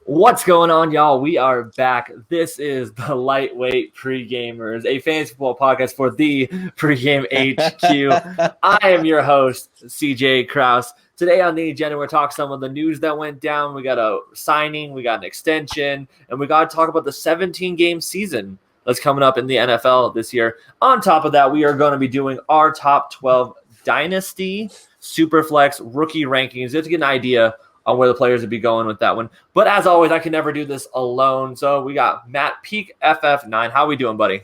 What's going on, y'all? We are back. This is the Lightweight Pregamers, a fantasy football podcast for the Pregame HQ. I am your host, CJ Kraus. Today on the agenda, we're talking some of the news that went down. We got a signing, we got an extension, and we got to talk about the 17-game season that's coming up in the NFL this year. On top of that, we are going to be doing our top 12 Dynasty Superflex rookie rankings just to get an idea on where the players would be going with that one. But as always, I can never do this alone. So we got Matt Peak FF9. How we doing, buddy?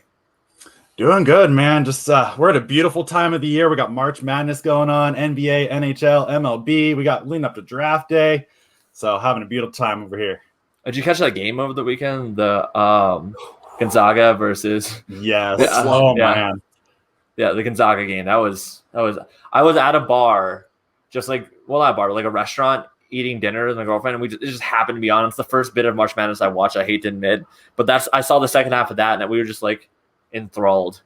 Doing good, man. Just we're at a beautiful time of the year. We got March Madness going on, NBA, NHL, MLB. We got leading up to draft day. So having a beautiful time over here. Did you catch that game over the weekend? The Gonzaga versus Yes. Man. Yeah, the Gonzaga game. I was I was at a bar, just like not a bar, like a restaurant, eating dinner with my girlfriend, and it just happened to be on. It's the first bit of March Madness I watched. I hate to admit, but I saw the second half of that, and we were just like enthralled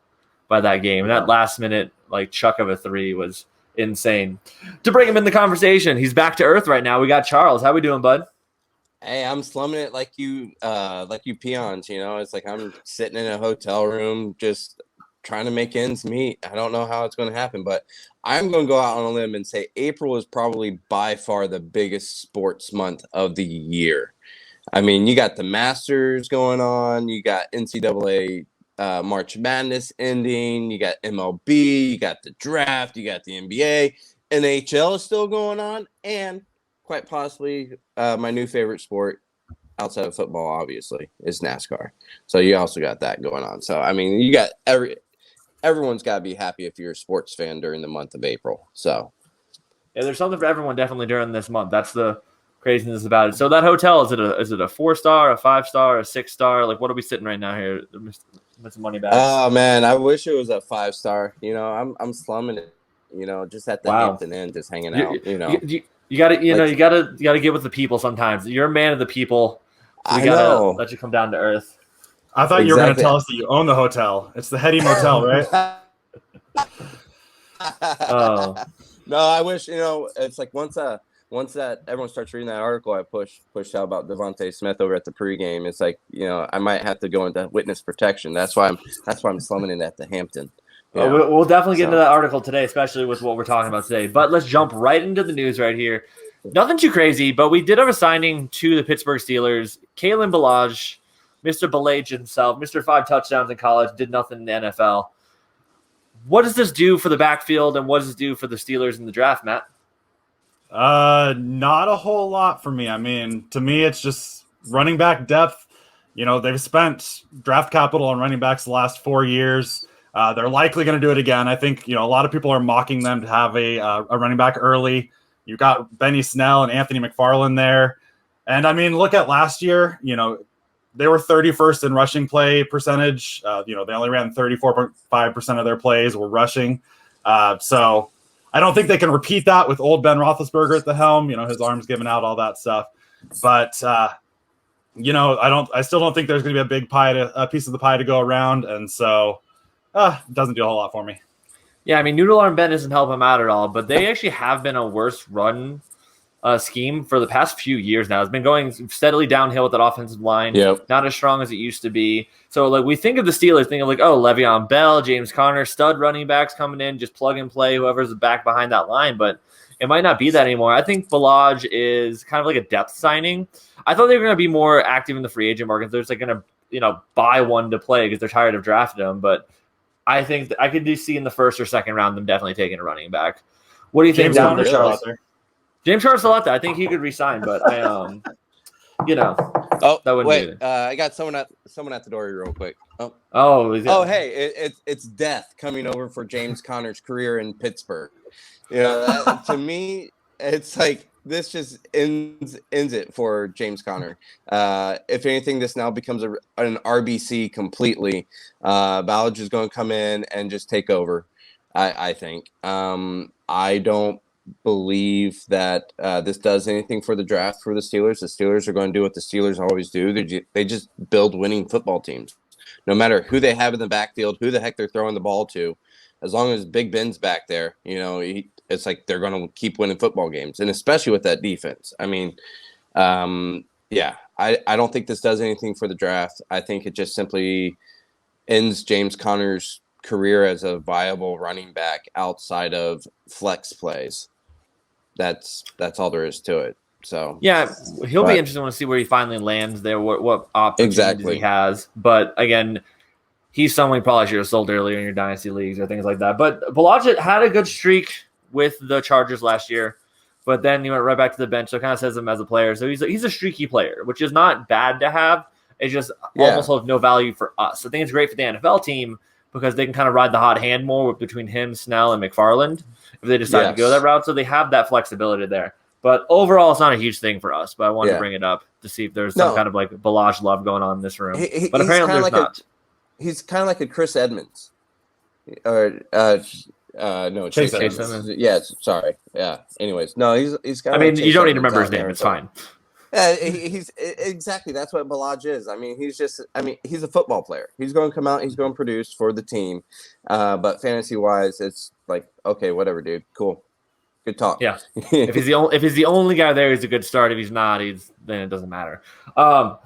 by that game. And that last minute like chuck of a three was insane. To bring him in the conversation, he's back to earth right now. We got Charles. How we doing, bud? Hey, I'm slumming it like you peons. You know, it's like I'm sitting in a hotel room just trying to make ends meet. I don't know how it's going to happen, but I'm going to go out on a limb and say April is probably by far the biggest sports month of the year. I mean, you got the Masters going on, you got NCAA March Madness ending, you got MLB, you got the draft, you got the NBA, NHL is still going on, and quite possibly my new favorite sport outside of football, obviously, is NASCAR. So you also got that going on. So, I mean, you got everyone's got to be happy if you're a sports fan during the month of April. So, yeah, there's something for everyone definitely during this month. That's the craziness about it. So that hotel, is it a 4-star, a 5-star, a 6-star? Like, what are we sitting right now here? Mr. Moneybags. Oh man, I wish it was a 5-star. You know, I'm slumming it. You know, just at the Hampton Inn, just hanging out. You know, you got to you got to get with the people sometimes. You're a man of the people. So we got to let you come down to earth. I thought you were going to tell us that you own the hotel. It's the Heady Motel, right? Oh. No, I wish, it's like once that everyone starts reading that article I pushed out about Devontae Smith over at the pregame, it's like, I might have to go into witness protection. That's why I'm slumming in at the Hampton. Yeah. We'll definitely get into that article today, especially with what we're talking about today. But let's jump right into the news right here. Nothing too crazy, but we did have a signing to the Pittsburgh Steelers. Kalen Ballage, Mr. Ballage himself, Mr. 5 touchdowns in college, did nothing in the NFL. What does this do for the backfield, and what does this do for the Steelers in the draft, Matt? Not a whole lot for me. I mean, to me, it's just running back depth. They've spent draft capital on running backs the last 4 years. They're likely going to do it again. I think, a lot of people are mocking them to have a running back early. You got Benny Snell and Anthony McFarland there. And I mean, look at last year, they were 31st in rushing play percentage. They only ran 34.5% of their plays were rushing. So I don't think they can repeat that with old Ben Roethlisberger at the helm. His arm's giving out, all that stuff. But I still don't think there's going to be a piece of the pie to go around. And so it doesn't do a whole lot for me. Yeah, I mean, Noodle Arm Ben doesn't help him out at all, but they actually have been a worse run scheme for the past few years now. It's been going steadily downhill with that offensive line. Yep. Not as strong as it used to be. So, like, we think of the Steelers, thinking like, oh, Le'Veon Bell, James Conner, stud running backs coming in, just plug and play whoever's back behind that line. But it might not be that anymore. I think Ballage is kind of like a depth signing. I thought they were going to be more active in the free agent market. They're just like going to, buy one to play because they're tired of drafting them. But I think I could see in the first or second round them definitely taking a running back. What do you think, down there, Charles? James Conner's still out there. I think he could resign, but that wouldn't wait. I got someone at the door real quick. Hey, it's death coming over for James Conner's career in Pittsburgh. To me, it's like this just ends it for James Conner. If anything, this now becomes an RBC completely. Ballage is going to come in and just take over. I think. I don't believe that this does anything for the draft for the Steelers. The Steelers are going to do what the Steelers always do. They just build winning football teams. No matter who they have in the backfield, who the heck they're throwing the ball to, as long as Big Ben's back there, it's like they're going to keep winning football games, and especially with that defense. I mean, Yeah, I don't think this does anything for the draft. I think it just simply ends James Conner's career as a viable running back outside of flex plays. That's all there is to it. So yeah, he'll be interesting to see where he finally lands there, what opportunities he has. But again, he's someone you probably should have sold earlier in your dynasty leagues or things like that. But Balaja had a good streak with the Chargers last year, but then he went right back to the bench. So it kind of says him as a player. So he's a streaky player, which is not bad to have. It's just almost of no value for us. I think it's great for the NFL team because they can kind of ride the hot hand more between him, Snell, and McFarland if they decide to go that route. So they have that flexibility there. But overall, it's not a huge thing for us. But I wanted to bring it up to see if there's some kind of like Balaj love going on in this room. But apparently there's not. He's kind of like a Chris Edmonds. Or no, Chase Edmonds. Yeah, sorry. Yeah. Anyways, no, he's kind of I mean, you don't need to remember his name. It's fine. He's exactly that's what Balaj is. I mean, he's a football player. He's going to come out. He's going to produce for the team. But fantasy wise, it's like, okay, whatever, dude. Cool. Good talk. Yeah. if he's the only guy there, he's a good start. If he's not, then it doesn't matter.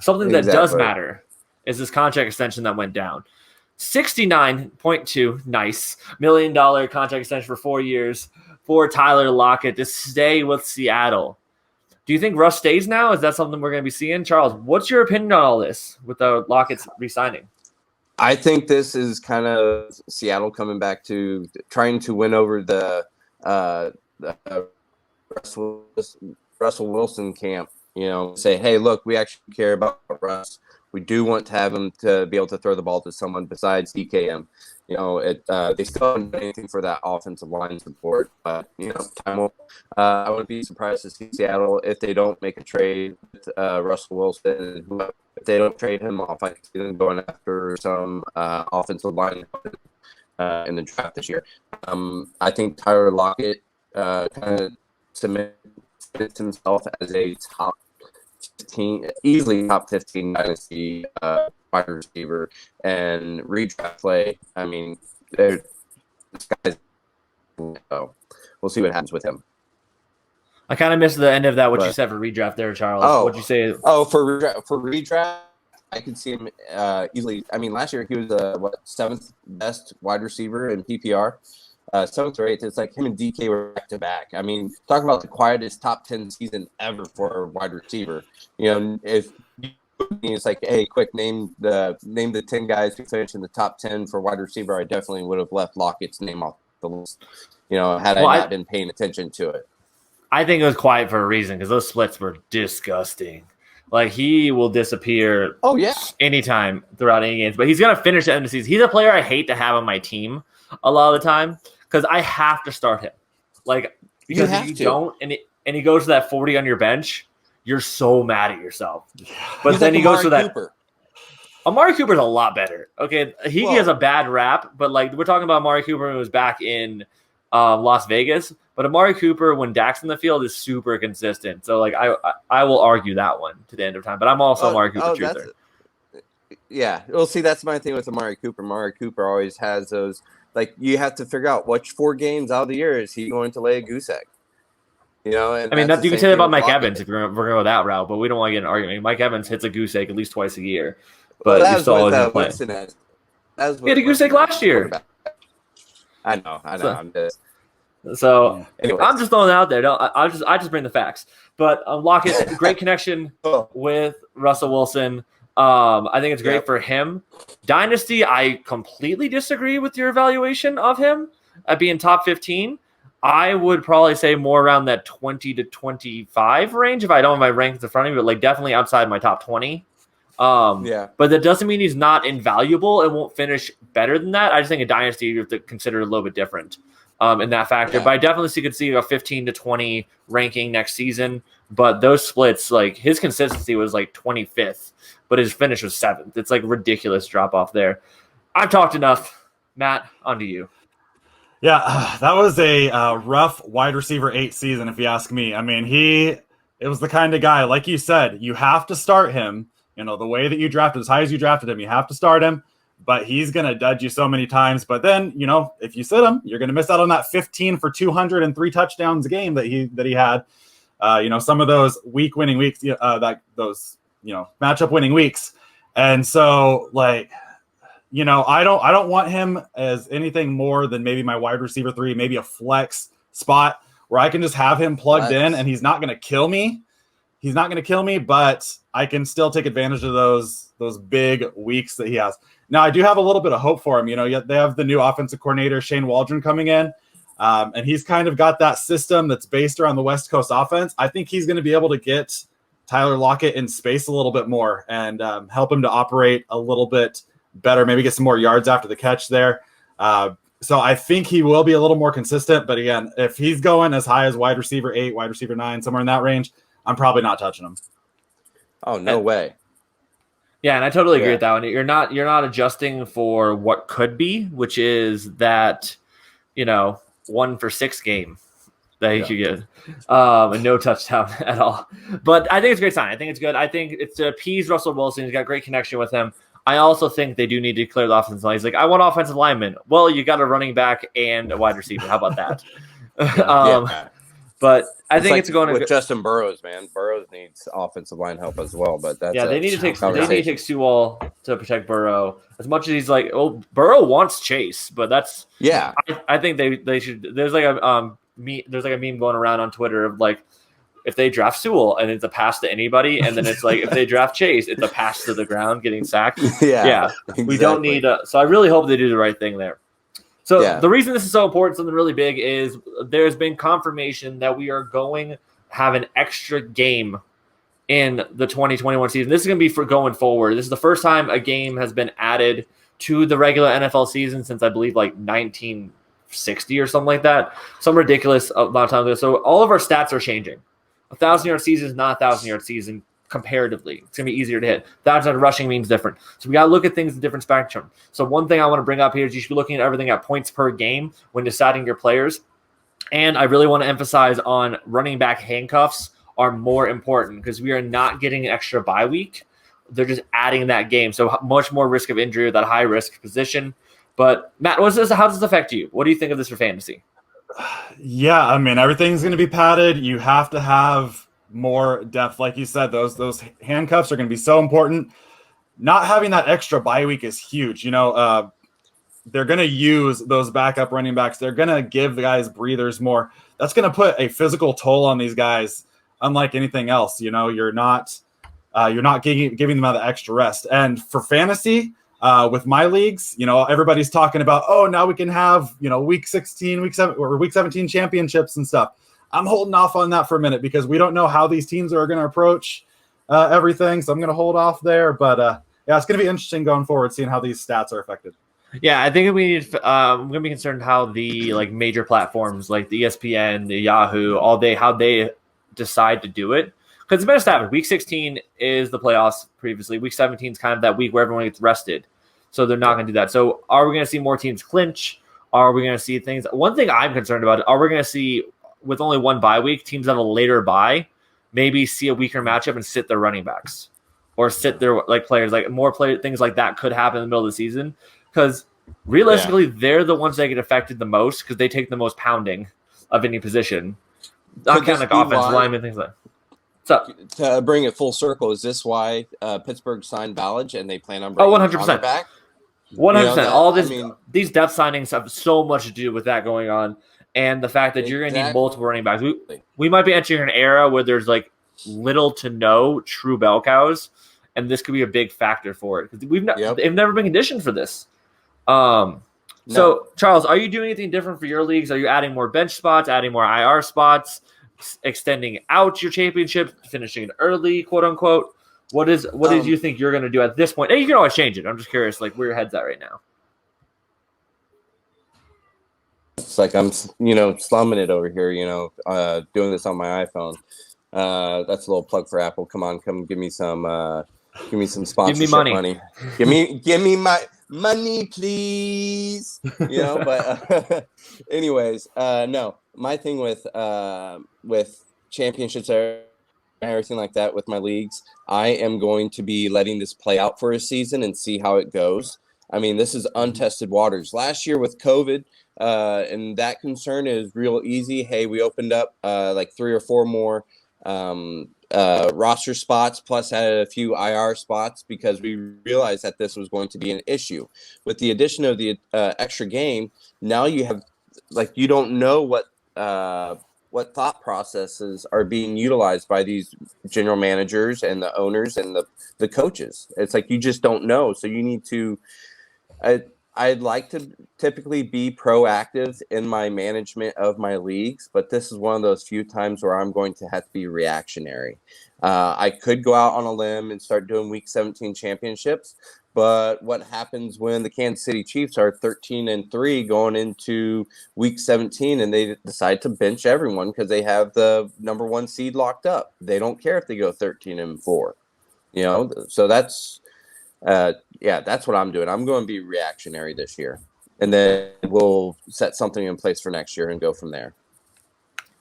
Something that does matter is this contract extension that went down. $69.2 million contract extension for 4 years for Tyler Lockett to stay with Seattle. Do you think Russ stays now? Is that something we're going to be seeing? Charles, what's your opinion on all this with the Lockett's re-signing? I think this is kind of Seattle coming back to trying to win over the Russell Wilson camp. Say, hey, look, we actually care about Russ. We do want to have him to be able to throw the ball to someone besides DKM. They still haven't done anything for that offensive line support. But, time will. I wouldn't be surprised to see Seattle if they don't make a trade with Russell Wilson. If they don't trade him off, I can see them going after some offensive line in the draft this year. I think Tyler Lockett kind of cements himself as a top 15, easily top 15 dynasty wide receiver and redraft play. I mean, this guy's. So we'll see what happens with him. I kind of missed the end of that. What you said for redraft there, Charles? What'd you say? For redraft, I could see him easily. I mean, last year he was seventh best wide receiver in PPR. 7th or 8th, it's like him and DK were back to back. I mean, talk about the quietest top 10 season ever for a wide receiver. If it's like, hey, quick, name the 10 guys who finished in the top 10 for wide receiver, I definitely would have left Lockett's name off the list. Had I not been paying attention to it. I think it was quiet for a reason because those splits were disgusting. Like, he will disappear anytime throughout any games, but he's going to finish the end of the season. He's a player I hate to have on my team a lot of the time because I have to start him. Like, because if you don't and he goes to that 40 on your bench, you're so mad at yourself. But he's then like he goes to that. Cooper. Amari Cooper's a lot better. Okay, he has a bad rap, but like we're talking about Amari Cooper who was back in Las Vegas. But Amari Cooper, when Dak's in the field, is super consistent. So like I will argue that one to the end of time. But I'm also Amari Cooper truther. Yeah, well, see, that's my thing with Amari Cooper. Amari Cooper always has those. Like, you have to figure out which 4 games out of the year is he going to lay a goose egg. And I mean, you can say that about Mike Evans if we're going to go that route, but we don't want to get an argument. Mike Evans hits a goose egg at least twice a year. But you still always play. He had a goose egg last year. I know. I'm just. So I'm just throwing it out there. I just bring the facts. But Lockett, great connection with Russell Wilson. I think it's great for him. Dynasty, I completely disagree with your evaluation of him at being top 15. I would probably say more around that 20 to 25 range if I don't have my rankings in front of me, but like definitely outside my top 20. But that doesn't mean he's not invaluable and won't finish better than that. I just think a dynasty you have to consider a little bit different in that factor. Yeah. But I definitely could see a 15 to 20 ranking next season. But those splits, like his consistency was like 25th, but his finish was 7th. It's like ridiculous drop off there. I've talked enough. Matt, on to you. Yeah, that was a rough wide receiver 8 season, if you ask me. I mean, it was the kind of guy, like you said, you have to start him. The way that you drafted, as high as you drafted him, you have to start him. But he's going to dud you so many times. But then, if you sit him, you're going to miss out on that 15 for 200 and 3 touchdowns game that he had. Some of those winning weeks, those matchup winning weeks. And so like, I don't want him as anything more than maybe my wide receiver 3, maybe a flex spot where I can just have him plugged in and he's not going to kill me. He's not going to kill me, but I can still take advantage of those big weeks that he has. Now, I do have a little bit of hope for him. They have the new offensive coordinator, Shane Waldron, coming in, and he's kind of got that system that's based around the West Coast offense. I think he's going to be able to get Tyler Lockett in space a little bit more and help him to operate a little bit better, maybe get some more yards after the catch there. So I think he will be a little more consistent. But again, if he's going as high as wide receiver 8, wide receiver 9, somewhere in that range, I'm probably not touching him. Oh, no way. Yeah, and I totally agree with that one. You're not adjusting for what could be, which is that 1 for 6 game that he could get, and no touchdown at all. But I think it's a great sign. I think it's good. I think it's to appease Russell Wilson. He's got great connection with him. I also think they do need to clear the offensive line. He's like, I want offensive linemen. Well, you got a running back and a wide receiver. How about that? But I think it's going with Justin Burrows, man. Burrows needs offensive line help as well. But that's they need to take Sewell to protect Burrow as much as he's like. Oh, Burrow wants Chase, but that's I think they should. There's like a meme going around on Twitter of like, if they draft Sewell and it's a pass to anybody, and then it's like if they draft Chase, it's a pass to the ground getting sacked. Exactly. We don't need. So I really hope they do the right thing there. So the reason this is so important, something really big, is there's been confirmation that we are going to have an extra game in the 2021 season. This is going to be for going forward. This is the first time a game has been added to the regular NFL season since I believe like 1960 or something like that. Some ridiculous amount of time ago. So all of our stats are changing. 1,000-yard season is not a 1,000-yard season. Comparatively, it's going to be easier to hit. That's what rushing means different. So we got to look at things in different spectrum. So one thing I want to bring up here is you should be looking at everything at points per game when deciding your players. And I really want to emphasize on running back handcuffs are more important because we are not getting an extra bye week. They're just adding that game. So much more risk of injury with that high risk position. But Matt, how does this affect you? What do you think of this for fantasy? Yeah, I mean, everything's going to be padded. You have to have more depth. Like you said, those handcuffs are going to be so important. Not having that extra bye week is huge. They're going to use those backup running backs. They're going to give the guys breathers more. That's going to put a physical toll on these guys, unlike anything else. You're not giving them that extra rest. And for fantasy, with my leagues, everybody's talking about, now we can have, week 16, week 7 or week 17 championships and stuff. I'm holding off on that for a minute because we don't know how these teams are going to approach everything. So I'm going to hold off there. But it's going to be interesting going forward, seeing how these stats are affected. Yeah, I think we need. I'm going to be concerned how the major platforms like the ESPN, the Yahoo, how they decide to do it. Because it's been established. Week 16 is the playoffs previously. Week 17 is kind of that week where everyone gets rested. So they're not going to do that. So are we going to see more teams clinch? Are we going to see things? One thing I'm concerned about, are we going to see, with only one bye week, teams that have a later bye, maybe see a weaker matchup and sit their running backs or sit their players, things like that could happen in the middle of the season. Because realistically, they're the ones that get affected the most because they take the most pounding of any position. Not kind of like offensive linemen, things like that. To bring it full circle, is this why Pittsburgh signed Ballage and they plan on bringing 100% back? 100%. These depth signings have so much to do with that going on, and the fact that you're going to need multiple running backs. We might be entering an era where there's little to no true bell cows, and this could be a big factor for it because they've never been conditioned for this. So Charles, are you doing anything different for your leagues? Are you adding more bench spots, adding more IR spots, extending out your championship, finishing it early, quote unquote? What did you think you're going to do at this point? And you can always change it. I'm just curious, where your head's at right now. It's like I'm, slumming it over here, doing this on my iPhone. That's a little plug for Apple. Come give me some sponsorship money. Give me my money, please. But anyways, no. My thing with championships and everything like that with my leagues, I am going to be letting this play out for a season and see how it goes. I mean, this is untested waters. Last year with COVID, and that concern is real easy. Hey, we opened up 3 or 4 more roster spots, plus added a few IR spots because we realized that this was going to be an issue. With the addition of the extra game, now you have you don't know what thought processes are being utilized by these general managers and the owners and the coaches. It's like you just don't know, so you need to. I'd like to typically be proactive in my management of my leagues, but this is one of those few times where I'm going to have to be reactionary. I could go out on a limb and start doing Week 17 championships, but what happens when the Kansas City Chiefs are 13-3 going into Week 17 and they decide to bench everyone because they have the number 1 seed locked up? They don't care if they go 13-4. So that's. That's what I'm doing. I'm going to be reactionary this year, and then we'll set something in place for next year and go from there.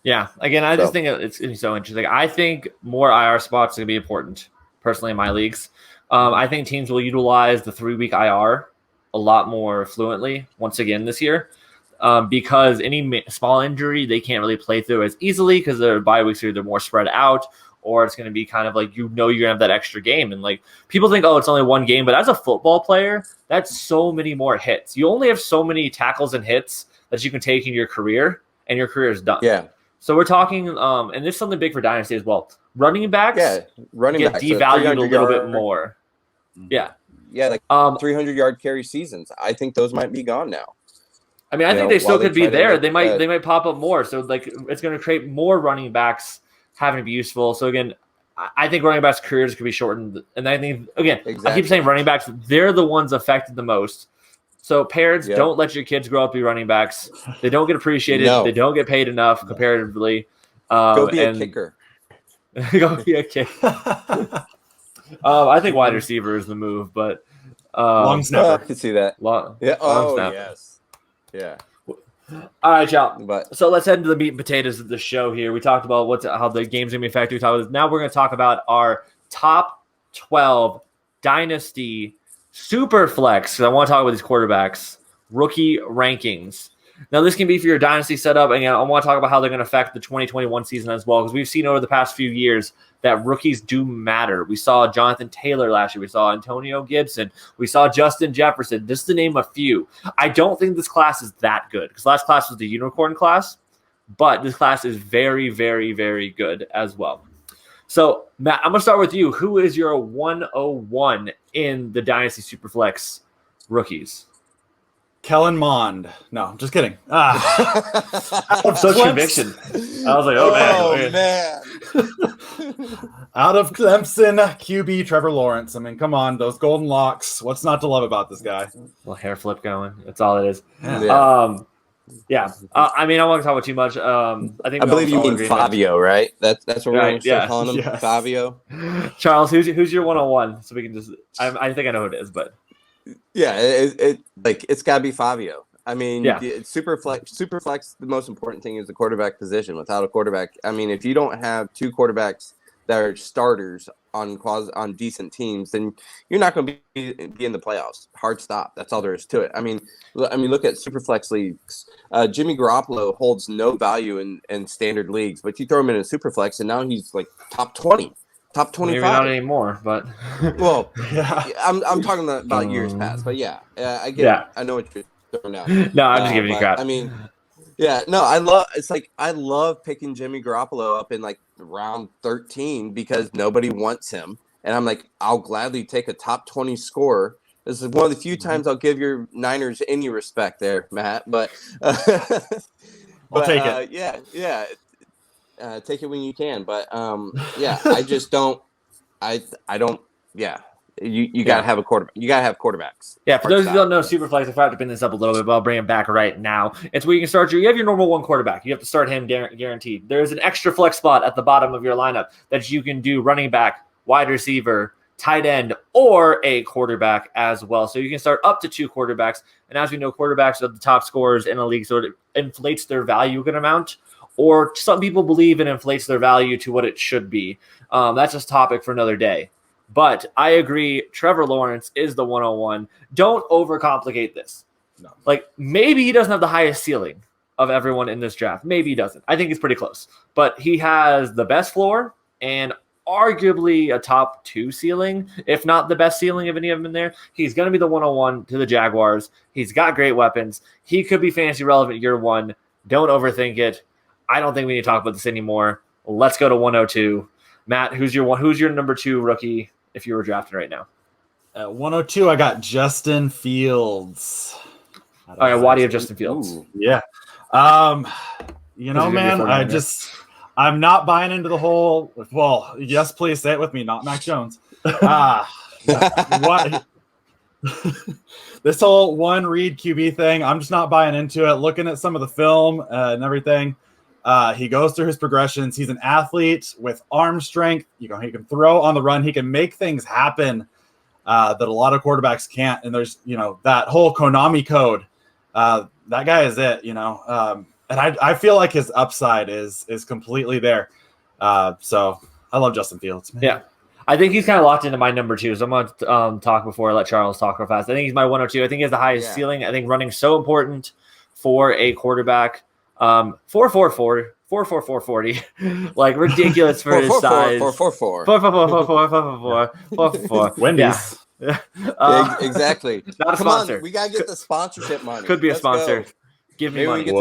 Yeah. Again, I just think it's so interesting. I think more IR spots are going to be important, personally, in my leagues. I think teams will utilize the 3-week IR a lot more fluently once again this year because any small injury they can't really play through as easily because their bye weeks are either more spread out, or it's going to be kind of like, you're going to have that extra game. And like people think, oh, it's only one game. But as a football player, that's so many more hits. You only have so many tackles and hits that you can take in your career, and your career is done. Yeah. So we're talking, and this is something big for Dynasty as well. Running backs get devalued a little bit more. Yeah. Yeah, 300-yard carry seasons. I think those might be gone now. I mean, I think they still could be there. They might pop up more. So like it's going to create more running backs having to be useful. So again, I think running backs' careers could be shortened. And I think, again, I keep saying running backs, they're the ones affected the most. So parents, don't let your kids grow up be running backs. They don't get appreciated. No. They don't get paid enough comparatively. Go be a kicker. Go be a kicker. I think wide receiver is the move, but long snapper. I can see that. Long snapper. Yes. Yeah. All right, y'all. So let's head into the meat and potatoes of the show here. We talked about how the game's going to be affected. We talked about now we're going to talk about our top 12 Dynasty Superflex. I want to talk about these quarterbacks, rookie rankings. Now, this can be for your Dynasty setup, and I want to talk about how they're going to affect the 2021 season as well, because we've seen over the past few years that rookies do matter. We saw Jonathan Taylor last year. We saw Antonio Gibson. We saw Justin Jefferson, just to name a few. I don't think this class is that good, because last class was the unicorn class, but this class is very, very, very good as well. So, Matt, I'm going to start with you. Who is your 101 in the Dynasty Superflex rookies? Kellen Mond. No, I'm just kidding. Such conviction. I was like, oh man. Out of Clemson, QB Trevor Lawrence. I mean, come on, those golden locks. What's not to love about this guy? Little hair flip going. That's all it is. Yeah. I mean, I don't want to talk about too much. I believe you mean Fabio, right? That's what we're going to start calling him. Yes. Fabio. Charles, who's your 101? So we can just. I think I know who it is, but. Yeah, it's got to be Fabio. I mean, Superflex. The most important thing is the quarterback position. Without a quarterback, I mean, if you don't have two quarterbacks that are starters on decent teams, then you're not going to be in the playoffs. Hard stop. That's all there is to it. I mean, look at Superflex leagues. Jimmy Garoppolo holds no value in standard leagues, but you throw him in a Superflex, and now he's like top 20. Top 25. Maybe not anymore, but well, I'm talking about years past, but I get it. I know what you're doing now. No, I'm just giving you crap. I mean, I love picking Jimmy Garoppolo up in like round 13 because nobody wants him, and I'm like, I'll gladly take a top 20 scorer. This is one of the few times I'll give your Niners any respect there, Matt. But I'll take it. Yeah. Take it when you can, but I just don't. I don't. Yeah, you gotta have a quarterback. You gotta have quarterbacks. Yeah, for those who don't know, Superflex, if I have to pin this up a little bit, but I'll bring him back right now. It's where you can start you have your normal one quarterback. You have to start him guaranteed. There's an extra flex spot at the bottom of your lineup that you can do running back, wide receiver, tight end, or a quarterback as well. So you can start up to two quarterbacks. And as we know, quarterbacks are the top scorers in a league, so it inflates their value a good amount. Or some people believe it inflates their value to what it should be. That's just a topic for another day. But I agree, Trevor Lawrence is the 101. Don't overcomplicate this. No. Like, maybe he doesn't have the highest ceiling of everyone in this draft. Maybe he doesn't. I think he's pretty close. But he has the best floor and arguably a top 2 ceiling, if not the best ceiling of any of them in there. He's going to be the 101 to the Jaguars. He's got great weapons. He could be fantasy relevant year 1. Don't overthink it. I don't think we need to talk about this anymore. Let's go to 102. Matt, who's your number 2 rookie if you were drafting right now? At 102, I got Justin Fields. All right, why do you have Justin Fields? Ooh, yeah. Man, I'm not buying into the whole, well, yes, please say it with me, not Mac Jones. What? This whole one read QB thing, I'm just not buying into it. Looking at some of the film and everything, he goes through his progressions. He's an athlete with arm strength. He can throw on the run. He can make things happen that a lot of quarterbacks can't. And there's, that whole Konami code. That guy is it, and I feel like his upside is completely there. So I love Justin Fields, man. Yeah. I think he's kind of locked into my number 2. So I'm going to talk before I let Charles talk real fast. I think he's my 102. I think he has the highest ceiling. I think running so important for a quarterback. 4.44, 4.40, like ridiculous for his size. 4.44. Wendy's. Yeah. Exactly. Not a sponsor. On, we gotta get the sponsorship money. Could be a sponsor. Go. Give me money. We get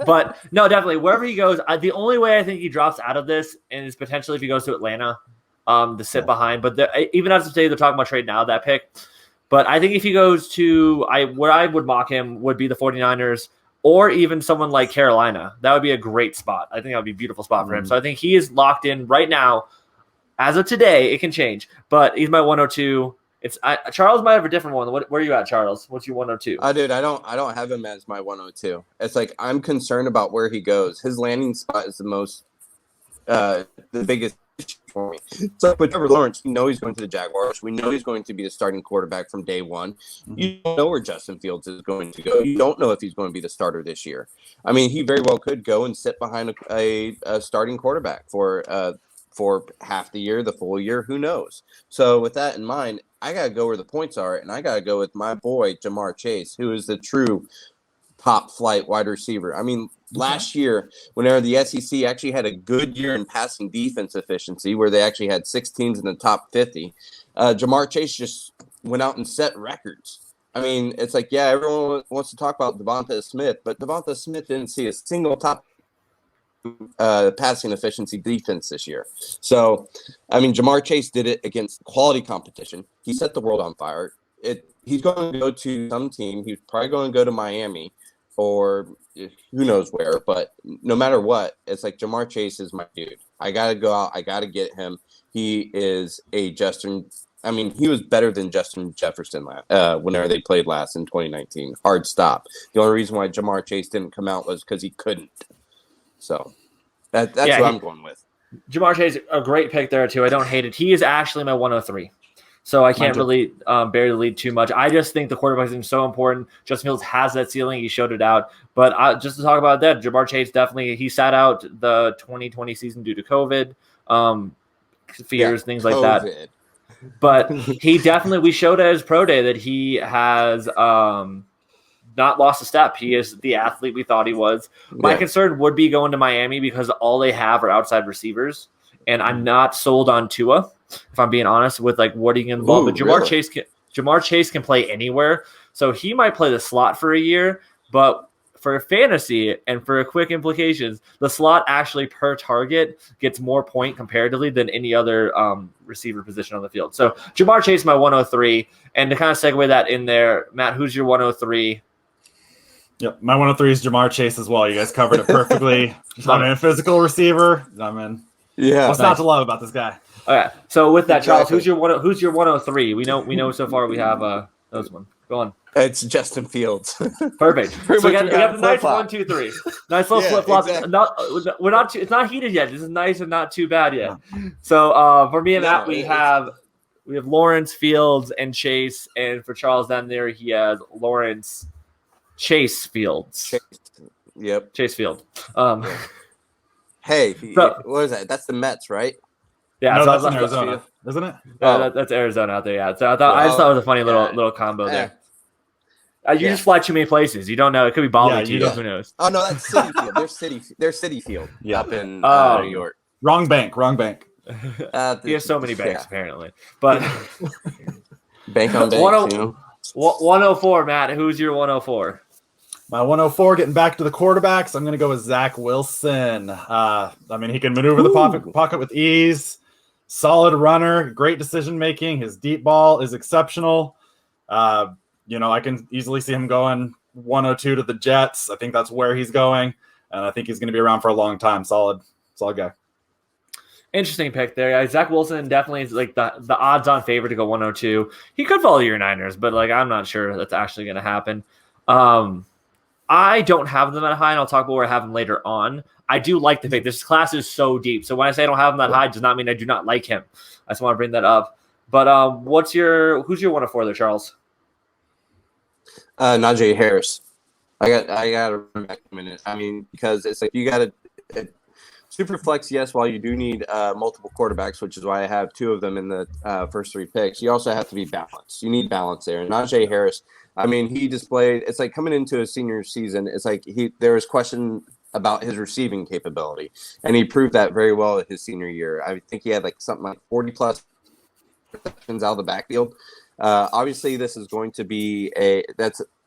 But no, definitely wherever he goes. The only way I think he drops out of this is potentially if he goes to Atlanta, to sit behind. But even as of today, they're talking about trade now that pick. But I think if he goes to where I would mock him would be the 49ers or even someone like Carolina. That would be a great spot. I think that would be a beautiful spot for him. So I think he is locked in right now. As of today, it can change, but he's my 102. Charles might have a different one. Where are you at, Charles? What's your 102? Dude, I don't have him as my 102. It's like I'm concerned about where he goes. His landing spot is the biggest issue for me. So with Trevor Lawrence, we know he's going to the Jaguars. We know he's going to be the starting quarterback from day one. You don't know where Justin Fields is going to go. You don't know if he's going to be the starter this year. I mean, he very well could go and sit behind a starting quarterback for half the year, the full year, who knows? So with that in mind, I got to go where the points are, and I got to go with my boy, Jamar Chase, who is the true top flight wide receiver. I mean, last year, whenever the SEC actually had a good year in passing defense efficiency, where they actually had 6 teams in the top 50, Jamar Chase just went out and set records. I mean, it's like, yeah, everyone wants to talk about Devonta Smith, but Devonta Smith didn't see a single top passing efficiency defense this year. So, I mean, Jamar Chase did it against quality competition. He set the world on fire. He's going to go to some team. He's probably going to go to Miami or who knows where. But no matter what, it's like Jamar Chase is my dude. I got to go out. I got to get him. He is a Justin. I mean, he was better than Justin Jefferson whenever they played last in 2019. Hard stop. The only reason why Jamar Chase didn't come out was because he couldn't. So that's what I'm going with. Jamar Chase, a great pick there too. I don't hate it. He is actually my 103. So I can't really bear the lead too much. I just think the quarterback is so important. Justin Fields has that ceiling. He showed it out. But just to talk about that, Jamar Chase he sat out the 2020 season due to COVID, fears, things like that. But he definitely, we showed at his pro day that he has not lost a step. He is the athlete we thought he was. My concern would be going to Miami because all they have are outside receivers. And I'm not sold on Tua, if I'm being honest, with like what he can involve. But Jamar Chase can play anywhere. So he might play the slot for a year, but for fantasy and for quick implications, the slot actually per target gets more point comparatively than any other receiver position on the field. So Jamar Chase, my 103. And to kind of segue that in there, Matt, who's your 103? Yep, my 103 is Jamar Chase as well. You guys covered it perfectly. I'm a physical receiver. What's not to love about this guy? Okay, so with that, Charles, who's your 103? We know so far we have those one. Go on. It's Justin Fields. Perfect. So we got the nice 1, 2, 3. Nice little flip flop. Exactly. We're not too. It's not heated yet. This is nice and not too bad yet. So for me and Matt, we have Lawrence, Fields, and Chase, and for Charles down there, he has Lawrence, Chase, Fields. Chase Field. Hey, what is that? That's the Mets, right? Yeah, no, that's in Arizona, isn't it? That's Arizona out there. Yeah, so I just thought it was a funny little combo there. You just fly too many places. You don't know. It could be Bali to you. Who knows? Oh no, that's City Field. There's City Field up in New York. Wrong bank. He has so many banks apparently, but bank on banks. 104, Matt. Who's your 104? My 104, getting back to the quarterbacks, I'm going to go with Zach Wilson. I mean, he can maneuver the pocket with ease. Solid runner, great decision making. His deep ball is exceptional. I can easily see him going 102 to the Jets. I think that's where he's going, and I think he's going to be around for a long time. Solid guy. Interesting pick there. Yeah, Zach Wilson definitely is like the odds-on favorite to go 102. He could follow your Niners, but like I'm not sure that's actually going to happen. I don't have them that high, and I'll talk about where I have them later on. I do like the pick. This class is so deep. So when I say I don't have him that high, does not mean I do not like him. I just want to bring that up. But who's your 104 there, Charles? Najee Harris. I got to run back a minute. I mean, because it's like you got to Superflex, yes, while you do need multiple quarterbacks, which is why I have two of them in the first three picks, you also have to be balanced. You need balance there. And Najee Harris, I mean, he displayed – it's like coming into a senior season, it's like there was question about his receiving capability, and he proved that very well his senior year. I think he had like something like 40-plus receptions out of the backfield. Obviously, this is going to be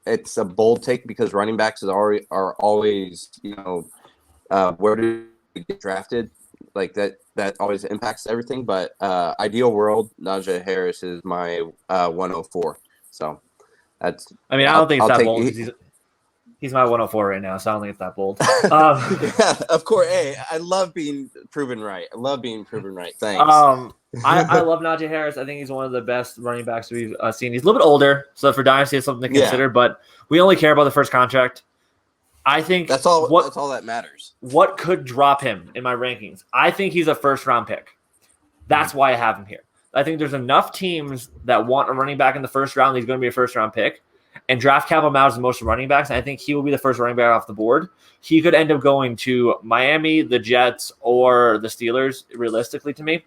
it's a bold take because running backs are always, where do they get drafted? Like that always impacts everything. But ideal world, Najee Harris is my 104. So that's. I mean, I don't think it's that bold. He's my 104 right now, so I don't think it's that bold. Yeah, of course. Hey, I love being proven right. Thanks. I love Najee Harris. I think he's one of the best running backs we've seen. He's a little bit older, so for Dynasty, it's something to consider. But we only care about the first contract. I think that's all that matters. What could drop him in my rankings? I think he's a first-round pick. That's why I have him here. I think there's enough teams that want a running back in the first round. He's going to be a first-round pick. And draft capital matters the most for running backs. And I think he will be the first running back off the board. He could end up going to Miami, the Jets, or the Steelers, realistically to me.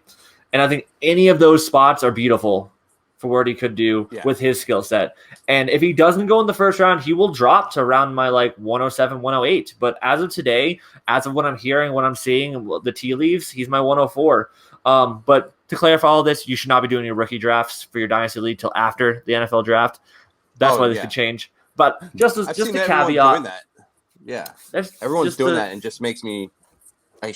And I think any of those spots are beautiful for what he could do with his skill set. And if he doesn't go in the first round, he will drop to around my 107, 108. But as of today, as of what I'm hearing, what I'm seeing, the tea leaves, he's my 104. But to clarify all this, you should not be doing your rookie drafts for your Dynasty League till after the NFL draft. That's why this could change. But just a caveat. Doing that. Yeah. Everyone's doing that and just makes me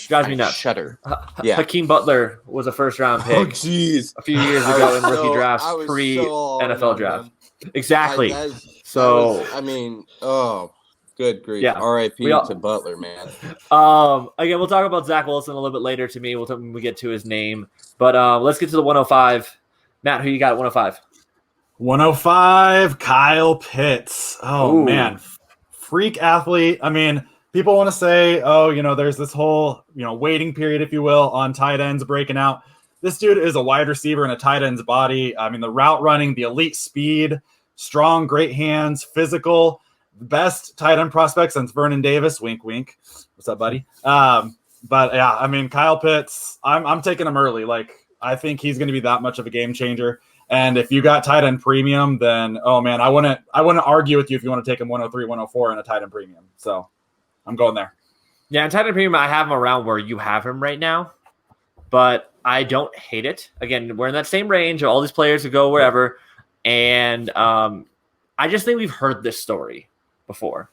drives me nuts. Shudder. Hakeem Butler was a first-round pick a few years ago in rookie drafts, pre-NFL draft. Exactly. Good grief. Yeah. R.I.P. to Butler, man. Again, we'll talk about Zach Wilson a little bit later to me. We'll talk when we get to his name. But let's get to the 105. Matt, who you got at 105? 105, Kyle Pitts. Oh, man. Freak athlete. I mean, people want to say, there's this whole, waiting period, if you will, on tight ends breaking out. This dude is a wide receiver in a tight end's body. I mean, the route running, the elite speed, strong, great hands, physical, the best tight end prospect since Vernon Davis. Wink, wink. What's up, buddy? But yeah, I mean, Kyle Pitts, I'm taking him early. Like, I think he's going to be that much of a game changer. And if you got tight end premium, then, oh man, I wouldn't argue with you if you want to take him 103, 104 in a tight end premium. So I'm going there. Yeah, in tight end premium, I have him around where you have him right now, but I don't hate it. Again, we're in that same range. All these players could go wherever. And I just think we've heard this story before.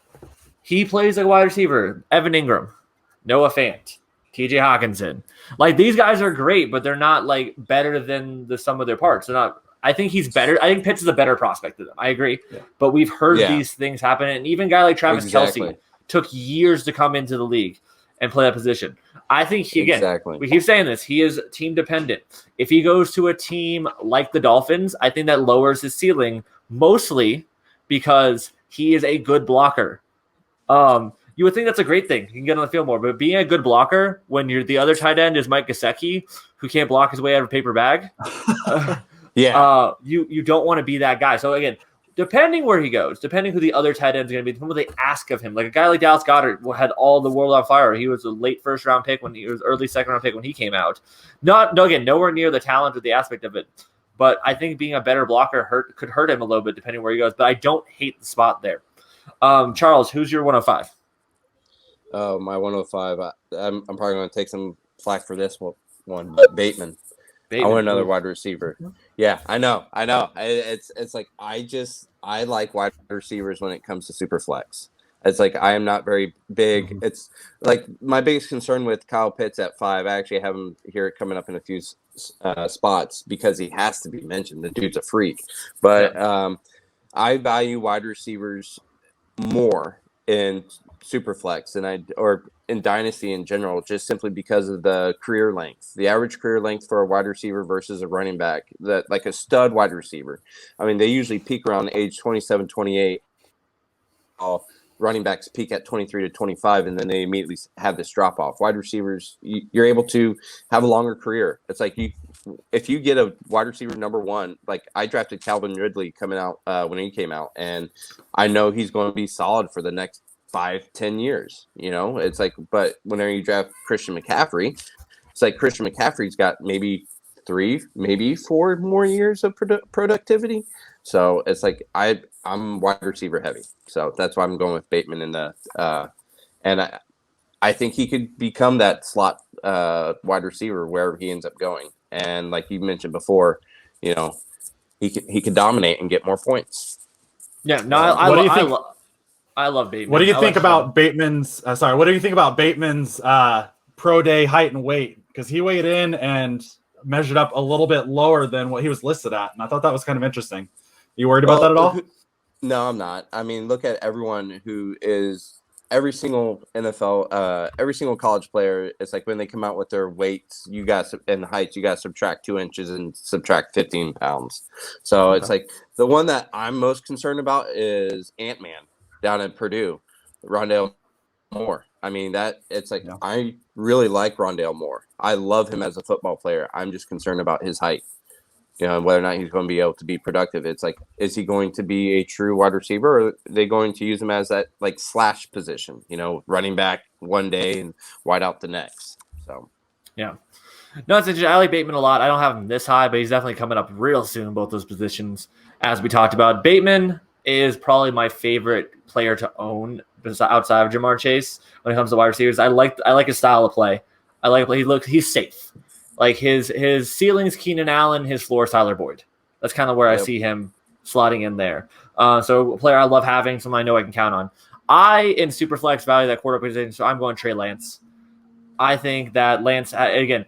He plays like a wide receiver. Evan Ingram, Noah Fant, TJ Hawkinson. Like, these guys are great, but they're not like better than the sum of their parts. They're not. I think he's better. I think Pitts is a better prospect than them. I agree. Yeah. But we've heard these things happen. And even a guy like Travis Kelce took years to come into the league and play that position. I think we keep saying this, he is team dependent. If he goes to a team like the Dolphins, I think that lowers his ceiling, mostly because he is a good blocker. You would think that's a great thing. You can get on the field more, but being a good blocker when the other tight end is Mike Gesicki, who can't block his way out of a paper bag. You don't want to be that guy. So again, depending where he goes, depending who the other tight end is going to be, depending what they ask of him. Like a guy like Dallas Goedert had all the world on fire. He was a late first round pick when he was early second round pick when he came out. Nowhere near the talent or the aspect of it. but I think being a better blocker could hurt him a little bit depending where he goes. But I don't hate the spot there. Charles, who's your 105? Oh, my 105. I'm probably going to take some flack for this one, but Bateman. I want another wide receiver. Yeah, I know. It's like I like wide receivers when it comes to Superflex. It's like I am not very big. It's like my biggest concern with Kyle Pitts at 5. I actually have him here coming up in a few spots because he has to be mentioned. The dude's a freak. But I value wide receivers more in Superflex or in Dynasty in general, just simply because of the career length, the average career length for a wide receiver versus a running back, that like a stud wide receiver. I mean, they usually peak around age 27, 28. All running backs peak at 23 to 25, and then they immediately have this drop off. Wide receivers, you're able to have a longer career. It's like if you get a wide receiver number 1, like I drafted Calvin Ridley coming out when he came out, and I know he's going to be solid for the next 5-10 years. It's like, but whenever you draft Christian McCaffrey, it's like Christian McCaffrey's got maybe 3, maybe 4 more years of productivity. So it's like I'm wide receiver heavy. So that's why I'm going with Bateman in the and I think he could become that slot wide receiver wherever he ends up going. And like you mentioned before, he could dominate and get more points. Yeah, no, I love Bateman. What do you think about Bateman's? What do you think about Bateman's pro day height and weight? Because he weighed in and measured up a little bit lower than what he was listed at, and I thought that was kind of interesting. You worried about that at all? No, I'm not. I mean, look at everyone who is every single NFL, every single college player. It's like when they come out with their weights, and heights, you got to subtract 2 inches and subtract 15 pounds. So It's like the one that I'm most concerned about is Ant-Man down at Purdue, Rondale Moore. I mean, I really like Rondale Moore. I love him as a football player. I'm just concerned about his height. Whether or not he's going to be able to be productive. It's like, is he going to be a true wide receiver, or are they going to use him as that like slash position, running back one day and wide out the next? So, yeah. No, it's interesting. I like Bateman a lot. I don't have him this high, but he's definitely coming up real soon, both those positions, as we talked about. Bateman is probably my favorite player to own outside of Jamar Chase when it comes to wide receivers. I like his style of play. I like he's safe. Like his ceiling's Keenan Allen, his floor is Tyler Boyd. That's kind of where I see him slotting in there. So a player I love having, someone I know I can count on. I, in Superflex, value that quarterback position, so I'm going Trey Lance. I think that Lance, again,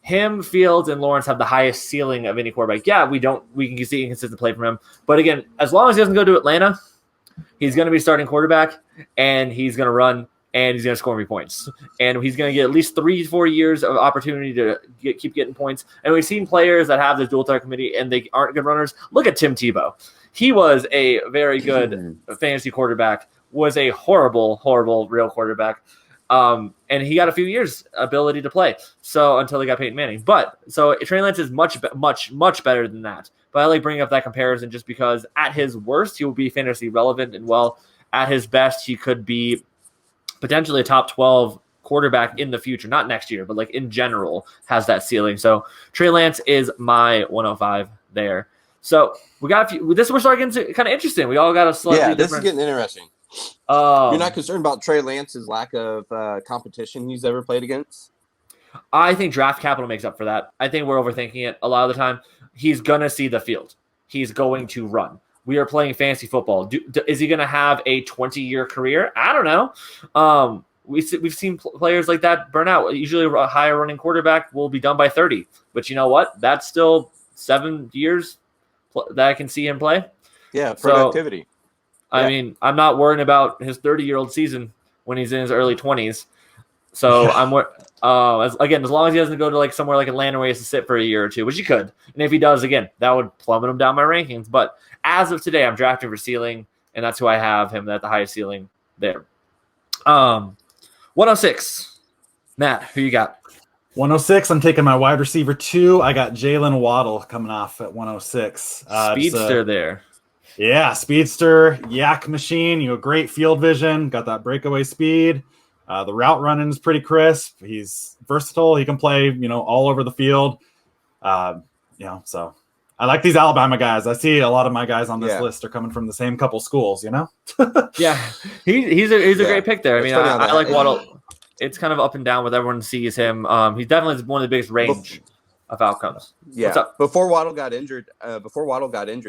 him, Fields, and Lawrence have the highest ceiling of any quarterback. Yeah, we can see inconsistent play from him. But again, as long as he doesn't go to Atlanta, he's going to be starting quarterback, and he's going to run, and he's going to score me points. And he's going to get at least 3-4 years of opportunity to keep getting points. And we've seen players that have this dual threat committee and they aren't good runners. Look at Tim Tebow. He was a very good fantasy quarterback, was a horrible, horrible real quarterback. And he got a few years ability to play. So until he got Peyton Manning. So Trey Lance is much, much, much better than that. But I like bringing up that comparison just because at his worst, he will be fantasy relevant. And at his best, he could be potentially a top 12 quarterback in the future, not next year, but like in general has that ceiling. So Trey Lance is my 105 there. So we got a few, we're starting to get kind of interesting. We all got a slightly this is getting interesting. You're not concerned about Trey Lance's lack of competition he's ever played against? I think draft capital makes up for that. I think we're overthinking it a lot of the time. He's going to see the field. He's going to run. We are playing fantasy football. Is he going to have a 20-year career? I don't know. We've seen players like that burn out. Usually a higher running quarterback will be done by 30. But you know what? That's still 7 years that I can see him play. Yeah, productivity. So, I mean, I'm not worrying about his 30-year-old season when he's in his early 20s. So as long as he doesn't go to like somewhere like Atlanta where he has to sit for a year or two, which he could. And if he does, again, that would plummet him down my rankings. But as of today, I'm drafting for ceiling, and that's who I have him at the highest ceiling there. 106. Matt, who you got? 106, I'm taking my wide receiver 2. I got Jalen Waddle coming off at 106. Speedster there. Yeah, speedster, yak machine, great field vision, got that breakaway speed. The route running is pretty crisp. He's versatile. He can play, all over the field. So I like these Alabama guys. I see a lot of my guys on this list are coming from the same couple schools, you know? Yeah, he's a great pick there. I mean, I like Waddle. It's kind of up and down with everyone sees him. He definitely is one of the biggest range of outcomes. Yeah. What's up? Before Waddle got injured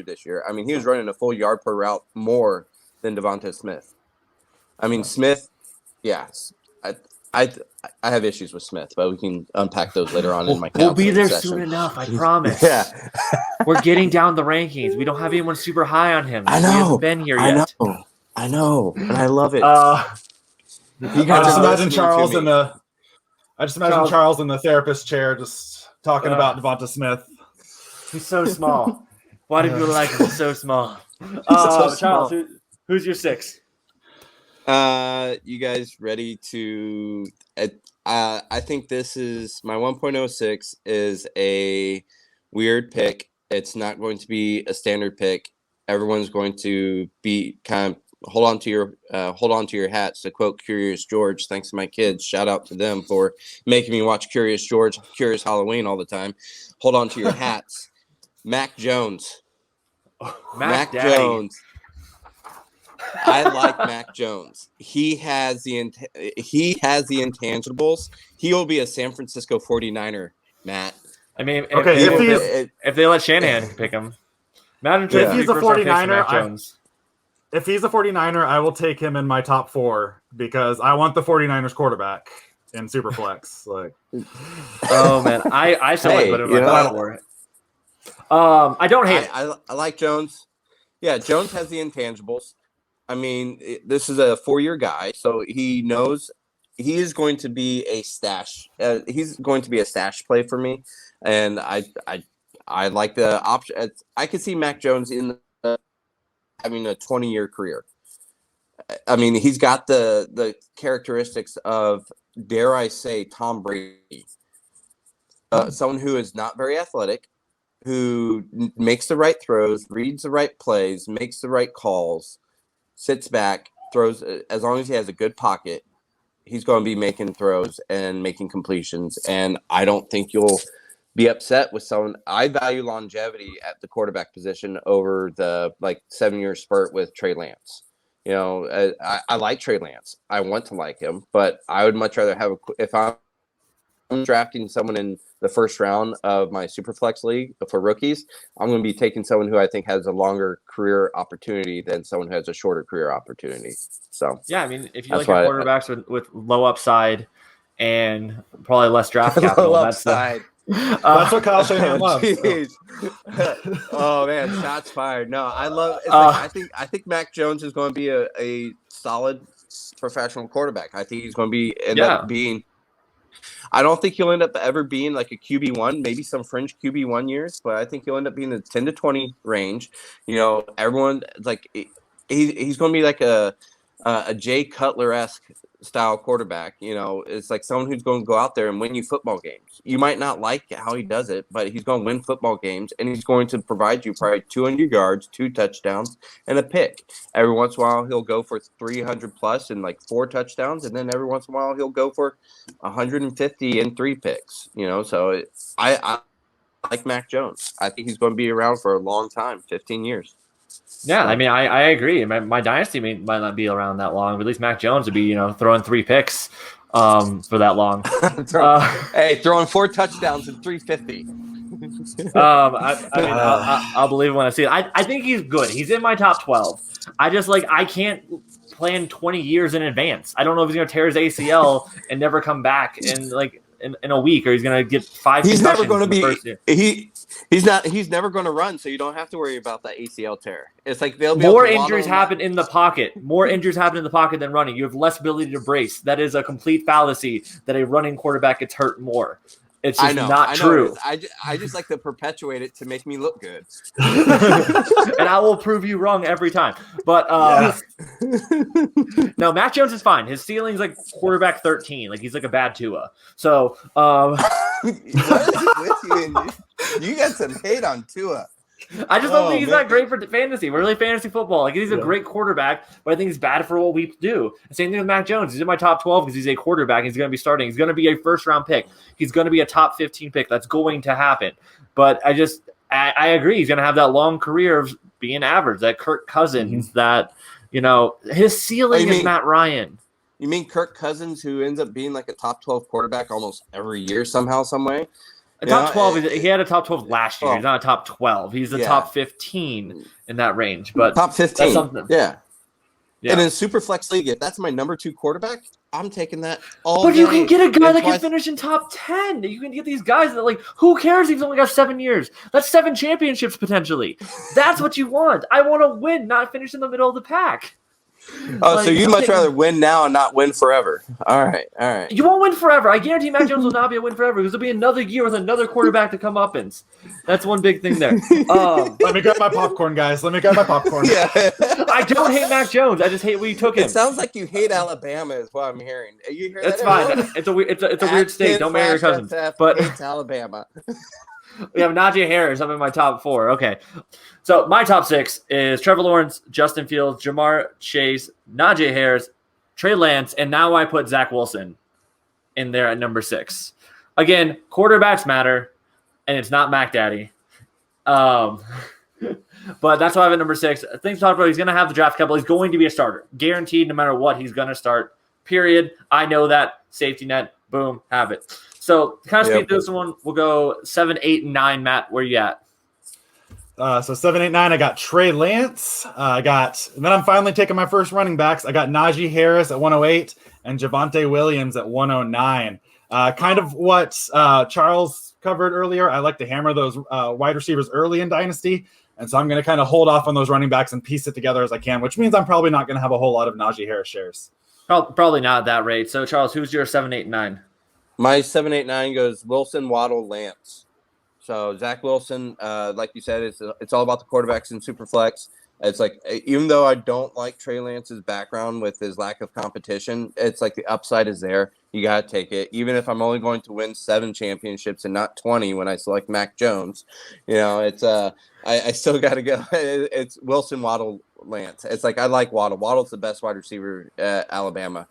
this year, I mean, he was running a full yard per route more than Devonta Smith. I mean, Smith, yes. I have issues with Smith, but we can unpack those later on in my We'll be there session. soon enough, I promise. Yeah. We're getting down the rankings. We don't have anyone super high on him. I know. He hasn't been here yet. I know. And I love it. I just imagine Charles in the therapist chair just talking about Devonta Smith. He's so small. Why do people like him? He's so small. Charles, who's your 6? You guys ready to I think this is my 1.06 is a weird pick. It's not going to be a standard pick. Everyone's going to be kind of hold on to your hats, to quote Curious George. Thanks to my kids. Shout out to them for making me watch Curious George, Curious Halloween all the time. Hold on to your hats. Mac Jones. Mac Jones. I like Mac Jones. He has the intangibles. He will be a San Francisco 49er, Matt. I mean, if they let Shanahan pick him. If he's a 49er, if he's a 49er, I will take him in my top 4 because I want the 49ers quarterback in Superflex. Oh man, I still like put him in my top 4. I don't hate. I like Jones. Yeah, Jones has the intangibles. I mean, this is a 4-year guy, so he knows he is going to be a stash. He's going to be a stash play for me, and I like the option. I could see Mac Jones having a 20-year career. I mean, he's got the characteristics of, dare I say, Tom Brady, someone who is not very athletic, who makes the right throws, reads the right plays, makes the right calls. Sits back, throws. As long as he has a good pocket, he's going to be making throws and making completions. And I don't think you'll be upset with someone. I value longevity at the quarterback position over the 7-year spurt with Trey Lance. You know, I like Trey Lance. I want to like him, but I would much rather have if I'm drafting someone in the first round of my Superflex league for rookies, I'm going to be taking someone who I think has a longer career opportunity than someone who has a shorter career opportunity. So yeah, I mean, if you like your quarterbacks with low upside and probably less draft capital, that's what Kyle Shanahan loves. Oh man, shots fired. No, I love. I think Mac Jones is going to be a solid professional quarterback. I think he's going to end up being. I don't think he'll end up ever being like a QB1, maybe some fringe QB1 years, but I think he'll end up being in the 10 to 20 range. You know, everyone he's going to be like a Jay Cutler-esque style quarterback. You know, it's like someone who's going to go out there and win you football games. You might not like how he does it, but he's going to win football games, and he's going to provide you probably 200 yards, 2 touchdowns, and a pick. Every once in a while, he'll go for 300 plus and 4 touchdowns, and then every once in a while, he'll go for 150 and 3 picks. You know, so I like Mac Jones. I think he's going to be around for a long time, 15 years. Yeah, I mean, I agree. My dynasty might not be around that long, but at least Mac Jones would be, throwing 3 picks for that long. Throwing 4 touchdowns and 350. I'll believe it when I see it. I think he's good. He's in my top 12. I can't plan 20 years in advance. I don't know if he's going to tear his ACL and never come back in a week, or he's going to get 5 He's never going to be first year. He's never going to run, so you don't have to worry about that ACL tear. It's like they'll be more injuries happen in the pocket. More injuries happen in the pocket than running. You have less ability to brace. That is a complete fallacy that a running quarterback gets hurt more. It's just not true. I just like to perpetuate it to make me look good. And I will prove you wrong every time. But no, Mac Jones is fine. His ceiling's like quarterback 13. Like he's like a bad Tua. So what is it with you? You got some hate on Tua. I just don't think he's that great for fantasy. Really fantasy football. Like he's a great quarterback, but I think he's bad for what we do. Same thing with Mac Jones. He's in my top 12 because he's a quarterback. He's going to be starting. He's going to be a first round pick. He's going to be a top 15 pick. That's going to happen. But I agree. He's going to have that long career of being average, that Kirk Cousins, that, his ceiling is Matt Ryan. You mean Kirk Cousins, who ends up being like a top 12 quarterback almost every year somehow, some way? Top 12, he had a top 12 last year. Well, He's not a top 12. He's the top 15 in that range. But top 15. That's something. Yeah. And in Superflex League, if that's my number 2 quarterback, I'm taking that all But day. you can get a guy that can finish in top 10. You can get these guys that, like, who cares if he's only got 7 years? That's 7 championships potentially. That's what you want. I want to win, not finish in the middle of the pack. Oh, so you'd much rather win now and not win forever. All right. You won't win forever. I guarantee Mac Jones will not be a win forever because there'll be another year with another quarterback to come up. That's one big thing there. Let me grab my popcorn, guys. Let me grab my popcorn. Yeah. I don't hate Mac Jones. I just hate where you took him. It sounds like you hate Alabama is what I'm hearing. You hear That's that? fine. It's a weird state. Don't marry your cousins. But it's Alabama. We have Najee Harris. I'm in my top 4. Okay. So my top 6 is Trevor Lawrence, Justin Fields, Jamar Chase, Najee Harris, Trey Lance, and now I put Zach Wilson in there at number 6. Again, quarterbacks matter, and it's not Mac Daddy. But that's why I have at number 6. Things talked about, he's going to have the draft capital. He's going to be a starter. Guaranteed, no matter what, he's going to start. Period. I know that. Safety net. Boom. Have it. So to kind of speed through this one, we'll go 7, 8, and 9. Matt, where you at? So 7, 8, 9. I got Trey Lance. And then I'm finally taking my first running backs. I got Najee Harris at 108 and Javonte Williams at 109. Kind of what Charles covered earlier. I like to hammer those wide receivers early in Dynasty. And so I'm going to kind of hold off on those running backs and piece it together as I can, which means I'm probably not going to have a whole lot of Najee Harris shares. Probably not at that rate. So, Charles, who's your 7, 8, 9? My 7, 8, 9 goes Wilson, Waddle, Lance. So Zach Wilson, like you said, it's all about the quarterbacks in Superflex. It's like, even though I don't like Trey Lance's background with his lack of competition, it's like the upside is there. You got to take it. Even if I'm only going to win 7 championships and not 20 when I select Mac Jones, it's I still got to go. It's Wilson, Waddle, Lance. It's like, I like Waddle. Waddle's the best wide receiver at Alabama.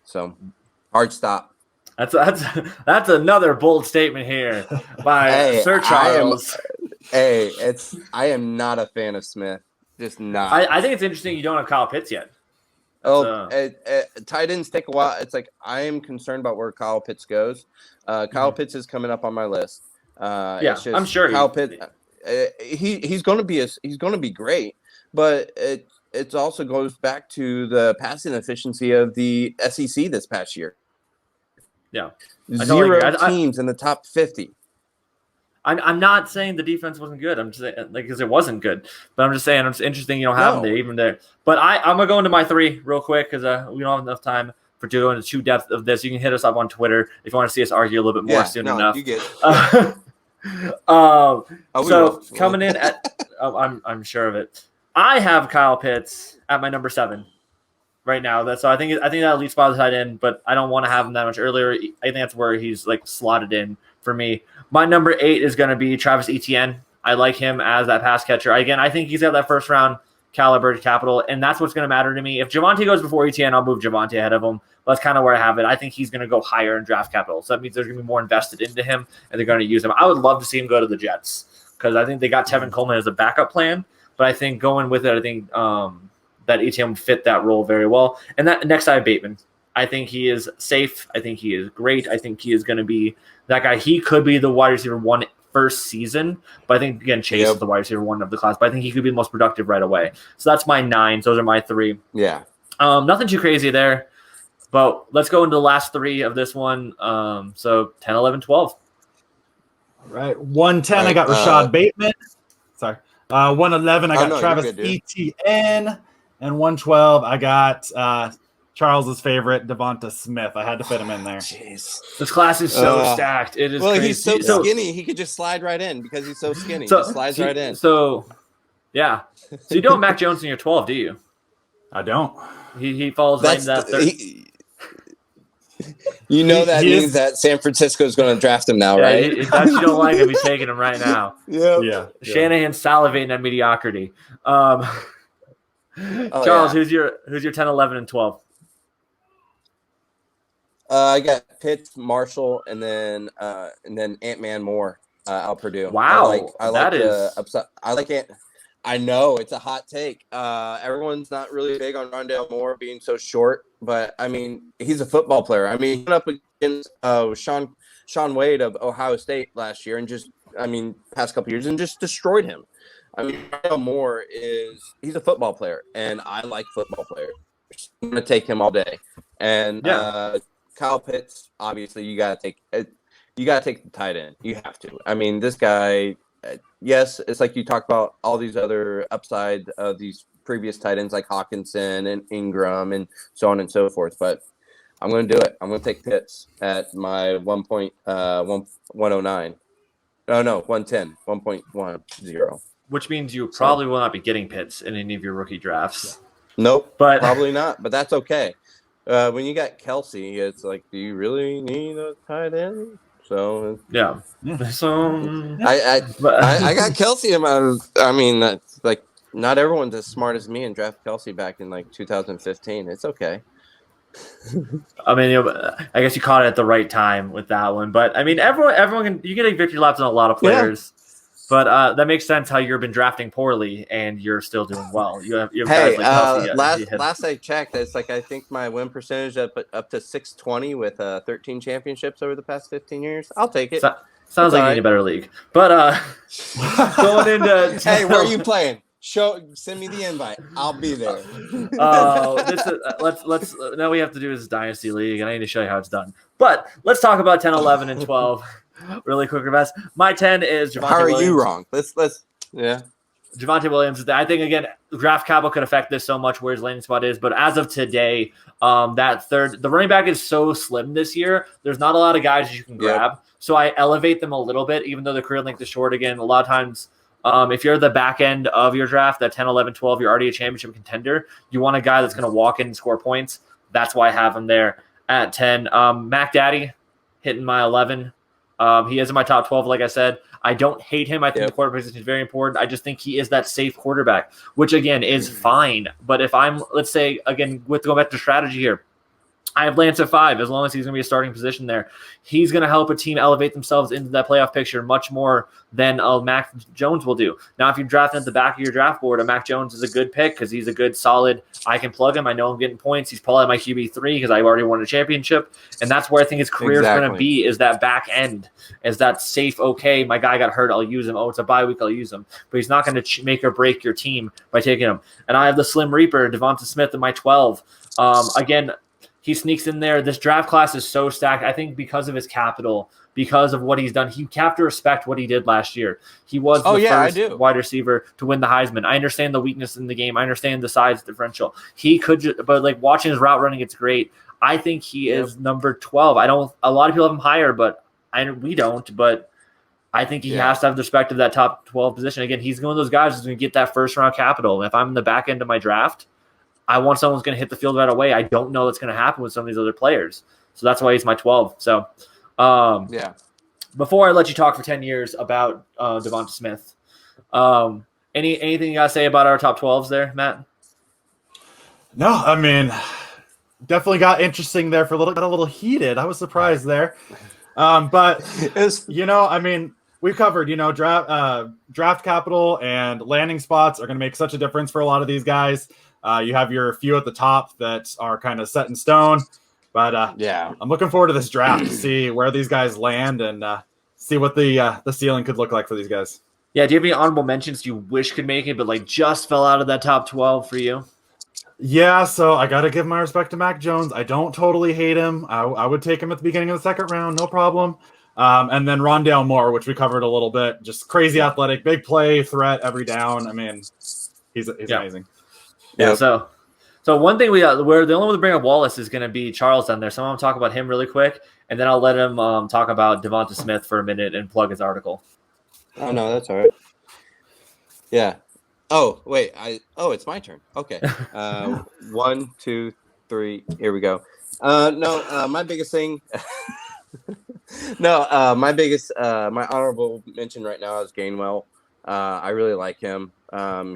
So hard stop. That's another bold statement here by Sir Charles. I am not a fan of Smith. Just not. I think it's interesting you don't have Kyle Pitts yet. Tight ends take a while. It's like I am concerned about where Kyle Pitts goes. Kyle Pitts is coming up on my list. I'm sure Kyle Pitts. He's going to be great, but it also goes back to the passing efficiency of the SEC this past year. Yeah, 0 teams in the top 50. I'm not saying the defense wasn't good. I'm just saying, because it wasn't good. But I'm just saying it's interesting you don't have them there, even there. But I'm gonna go into my 3 real quick because we don't have enough time to go into too depth of this. You can hit us up on Twitter if you want to see us argue a little bit more soon enough. You get it. Coming in at I'm sure of it. I have Kyle Pitts at my number 7. Right now, so I think that elite spot is tight end, but I don't want to have him that much earlier. I think that's where he's like slotted in for me. My number 8 is going to be Travis Etienne. I like him as that pass catcher. Again, I think he's got that first round caliber capital, and that's what's going to matter to me. If Javonte goes before Etienne, I'll move Javonte ahead of him. That's kind of where I have it. I think he's going to go higher in draft capital, so that means there's going to be more invested into him, and they're going to use him. I would love to see him go to the Jets because I think they got Tevin Coleman as a backup plan, but I think going with it, I think that Etienne fit that role very well. And that next I have Bateman. I think he is safe. I think he is great. I think he is going to be that guy. He could be the wide receiver 1 first season, but I think, again, Chase is the wide receiver 1 of the class, but I think he could be the most productive right away. So that's my 9. Those are my 3. Yeah. Nothing too crazy there, but let's go into the last 3 of this one. So 10, 11, 12. All right. 110, I got Rashad Bateman. Sorry. 111, I got Travis Etienne. And 112, I got Charles's favorite, Devonta Smith. I had to fit him in there. Jeez. This class is so stacked. It is crazy. He's so skinny. He could just slide right in because he's so skinny. He just slides right in. So, yeah. So you don't have Mac Jones in your 12, do you? I don't. He falls right in that 30. That means that San Francisco is going to draft him now, right? If that you don't like him, he's taking him right now. Yeah. Shanahan's salivating at mediocrity. Charles, who's your 10, 11, and 12? I got Pitts, Marshall, and then Ant-Man Moore. out Purdue. Wow, I like the upside. I like it. I know it's a hot take. Everyone's not really big on Rondale Moore being so short, but I mean, he's a football player. I mean, he went up against Sean Wade of Ohio State last year, and past couple years, and just destroyed him. I mean, Rondale Moore he's a football player, and I like football players. I'm gonna take him all day. And Kyle Pitts, obviously, you gotta take the tight end. You have to. I mean, this guy. Yes, it's like you talk about all these other upside of these previous tight ends like Hawkinson and Ingram and so on and so forth. But I'm going to do it. I'm going to take Pitts at my 1.109. No, 110, 1.10. Which means you probably will not be getting Pitts in any of your rookie drafts. Nope, but probably not. But that's okay. When you got Kelsey, it's like, do you really need a tight end? So yeah. So I got Kelsey in my. I mean, that's like not everyone's as smart as me and draft Kelsey back in like 2015. It's okay. I mean, I guess you caught it at the right time with that one. But I mean, everyone can. You get a victory laps on a lot of players. Yeah. But that makes sense how you've been drafting poorly and you're still doing well. You have guys like Kelsey, last I checked, it's like I think my win percentage up to 620 with 13 championships over the past 15 years. I'll take it. Sounds like you need a better league. But going into hey, where are you playing? Send me the invite. I'll be there. Let's now we have to do this dynasty league, and I need to show you how it's done. But let's talk about 10, 11, and 12. Really quick, Rivas. My 10 is Javonte How are Williams. You wrong? Let's Javonte Williams. I think again, draft capital could affect this so much where his landing spot is, but as of today, the running back is so slim this year. There's not a lot of guys you can grab, so I elevate them a little bit, even though the career length is short. Again, a lot of times, if you're the back end of your draft, that 10, 11, 12, you're already a championship contender. You want a guy that's going to walk in and score points. That's why I have him there at 10. Mac Daddy hitting my 11. He is in my top 12, like I said. I don't hate him. I think the quarterback position is very important. I just think he is that safe quarterback, which, again, is fine. But if I'm, let's say, again, going back to strategy here, I have Lance at 5, as long as he's going to be a starting position there. He's going to help a team elevate themselves into that playoff picture much more than Mac Jones will do. Now, if you draft him at the back of your draft board, a Mac Jones is a good pick because he's a good, solid, I can plug him. I know I'm getting points. He's probably my QB3 because I already won a championship. And that's where I think his career is going to be, is that back end, is that safe, okay, my guy got hurt, I'll use him. Oh, it's a bye week, I'll use him. But he's not going to make or break your team by taking him. And I have the Slim Reaper, Devonta Smith, in my 12. Again, he sneaks in there. This draft class is so stacked. I think because of his capital, because of what he's done, you have to respect what he did last year. He was the first wide receiver to win the Heisman. I understand the weakness in the game. I understand the size differential. He could, but like watching his route running, it's great. I think he is number 12. A lot of people have him higher, but we don't. But I think he has to have the respect of that top 12 position. Again, he's one of those guys who's going to get that first round capital. And if I'm in the back end of my draft, I want someone who's going to hit the field right away. I don't know what's going to happen with some of these other players. So that's why he's my 12. So, before I let you talk for 10 years about Devonta Smith, anything you got to say about our top 12s there, Matt? No, I mean, definitely got interesting there for got a little heated. I was surprised there. But, I mean, we've covered, draft capital and landing spots are going to make such a difference for a lot of these guys. You have your few at the top that are kind of set in stone, but I'm looking forward to this draft to see where these guys land and see what the ceiling could look like for these guys. Yeah, do you have any honorable mentions you wish could make it, but like just fell out of that top 12 for you? Yeah, so I got to give my respect to Mac Jones. I don't totally hate him. I would take him at the beginning of the second round, no problem. And then Rondale Moore, which we covered a little bit, just crazy athletic, big play, threat every down. I mean, he's amazing. Yeah. So one thing we're the only one to bring up Wallace is going to be Charles down there. So I'm going to talk about him really quick, and then I'll let him talk about Devonta Smith for a minute and plug his article. Oh no, that's all right. Yeah. Oh wait, it's my turn. Okay. 1, 2, 3. Here we go. My biggest thing. My honorable mention right now is Gainwell. I really like him.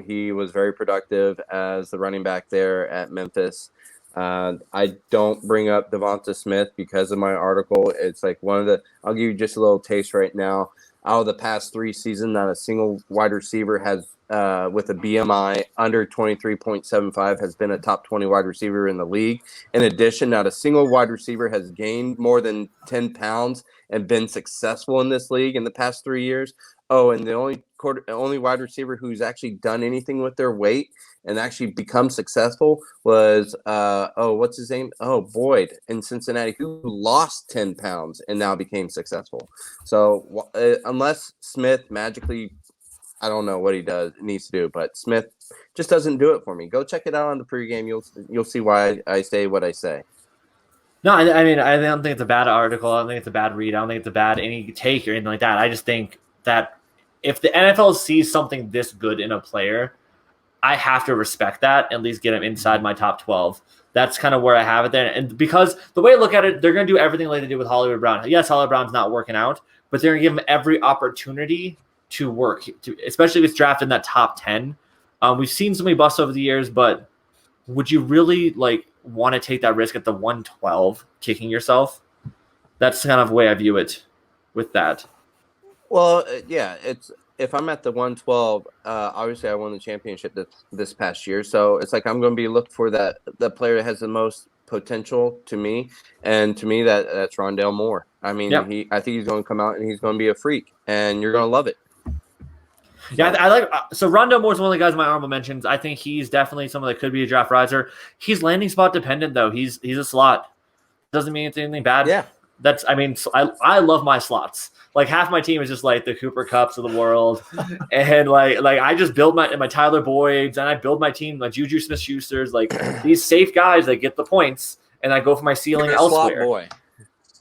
He was very productive as the running back there at Memphis. I don't bring up Devonta Smith because of my article. It's like I'll give you just a little taste right now. out of the past 3 seasons, not a single wide receiver has with a BMI under 23.75 has been a top 20 wide receiver in the league. In addition, not a single wide receiver has gained more than 10 pounds and been successful in this league in the past 3 years. Oh, and the only wide receiver who's actually done anything with their weight and actually become successful was what's his name? Oh, Boyd in Cincinnati, who lost 10 pounds and now became successful. So unless Smith magically, I don't know what he needs to do, but Smith just doesn't do it for me. Go check it out on the pregame. You'll see why I say what I say. No, I mean, I don't think it's a bad article. I don't think it's a bad read. I don't think it's a bad any take or anything like that. I just think that if the NFL sees something this good in a player, I have to respect that, at least get him inside my top 12. That's kind of where I have it there. And because the way I look at it, they're going to do everything like they did with Hollywood Brown. Yes, Hollywood Brown's not working out, but they're going to give him every opportunity to work, especially if it's drafted in that top 10. We've seen so many busts over the years, but would you really want to take that risk at the 112, kicking yourself? That's kind of the way I view it with that. Well, yeah, it's if I'm at the 112, obviously I won the championship this past year, so it's like I'm going to be looking for the player that has the most potential to me, and to me that's Rondale Moore. I mean, Yep. I think he's going to come out and he's going to be a freak, and you're going to love it. Yeah, I like so Rondale Moore's one of the guys my honorable mentions. I think he's definitely someone that could be a draft riser. He's landing spot dependent though. He's a slot. Doesn't mean it's anything bad. Yeah. I love my slots. Like half my team is just like the Cooper Cups of the world, and like I just build my Tyler Boyds, and I build my team like Juju Smith-Schusters, like these safe guys that get the points, and I go for my ceiling You're a elsewhere. slot boy.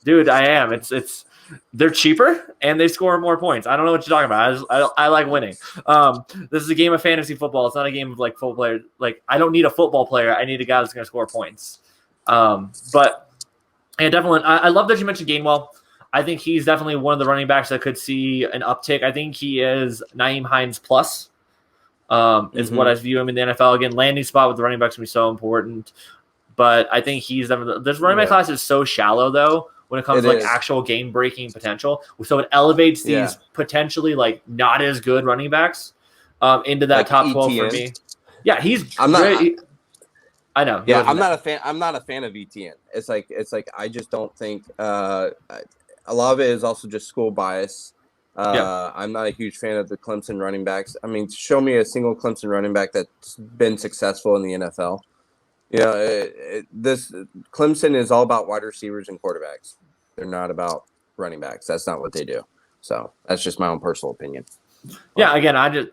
Dude, I am. It's they're cheaper and they score more points. I don't know what you're talking about. I like winning. This is a game of fantasy football. It's not a game of like football player. Like I don't need a football player. I need a guy that's going to score points. But yeah, definitely. I love that you mentioned Gainwell. I think he's definitely one of the running backs that could see an uptick. I think he is Nyheim Hines plus. Is what I view him in the NFL. Again, landing spot with the running backs will be so important. But I think he's this running back class is so shallow though when it comes to actual game breaking potential. So it elevates these potentially not as good running backs into that top 12 for me. Yeah, I know. Yeah, I'm not a fan of ETN. It's like I just don't think a lot of it is also just school bias. I'm not a huge fan of the Clemson running backs. I mean, show me a single Clemson running back that's been successful in the NFL. You know, this Clemson is all about wide receivers and quarterbacks. They're not about running backs. That's not what they do. So that's just my own personal opinion. Yeah, again, I just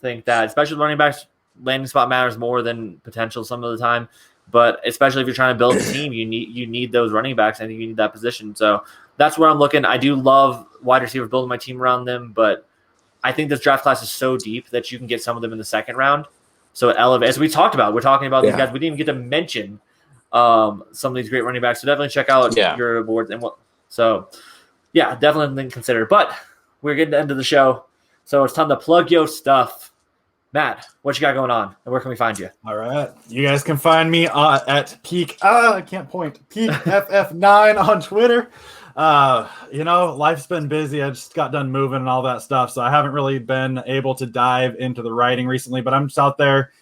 think that especially running backs, landing spot matters more than potential some of the time. But especially if you're trying to build a team, you need those running backs and you need that position. So that's where I'm looking. I do love wide receivers, building my team around them, but I think this draft class is so deep that you can get some of them in the second round. So it elevates. As we talked about, we're talking about these guys. We didn't even get to mention some of these great running backs. So definitely check out your boards definitely consider. But we're getting to the end of the show, so it's time to plug your stuff. Matt, what you got going on, and where can we find you? All right, you guys can find me at Peak. I can't point. Peak FF9 on Twitter. Life's been busy. I just got done moving and all that stuff, so I haven't really been able to dive into the writing recently, but I'm just out there,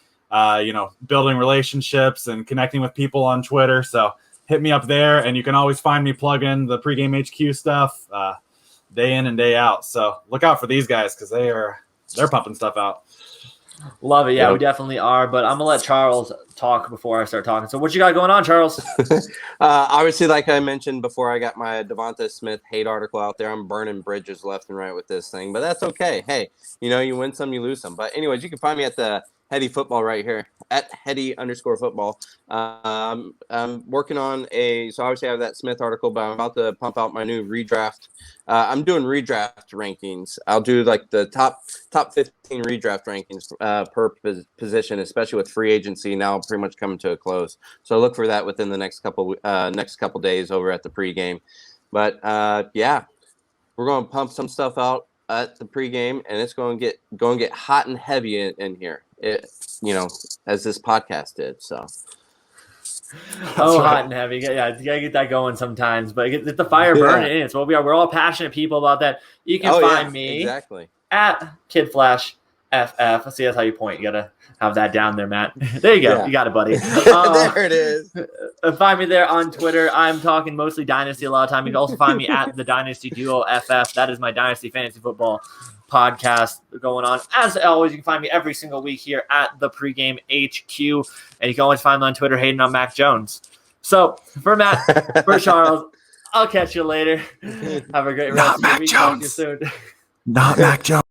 building relationships and connecting with people on Twitter. So hit me up there, and you can always find me plugging the Pregame HQ stuff day in and day out. So look out for these guys because they're pumping stuff out. Love it. Yeah, we definitely are. But I'm going to let Charles talk before I start talking. So what you got going on, Charles? Obviously, like I mentioned before, I got my Devonta Smith hate article out there. I'm burning bridges left and right with this thing, but that's okay. Hey, you win some, you lose some. But anyways, you can find me at the Heady Football right here, at Heady_football. I'm working on so obviously I have that Smith article, but I'm about to pump out my new redraft. I'm doing redraft rankings. I'll do like the top 15 redraft rankings per position, especially with free agency now pretty much coming to a close. So look for that within the next couple days over at the pregame. But we're going to pump some stuff out at the pregame, and it's going to get hot and heavy in here. As this podcast did. So Oh, right. hot and heavy. Yeah, you gotta get that going sometimes, but get the fire burning in. It's what we are. We're all passionate people about that. You can find me exactly at KidFlash FF. See, that's how you point. You gotta have that down there, Matt. There you go. Yeah. You got it, buddy. there it is. Find me there on Twitter. I'm talking mostly Dynasty a lot of time. You can also find me at the Dynasty Duo FF. That is my Dynasty Fantasy Football podcast going on. As always, you can find me every single week here at the Pregame HQ. And you can always find me on Twitter, hating on Mac Jones. So for Matt, for Charles, I'll catch you later. Have a great rest of your week. Talk to you soon. Not Mac Jones.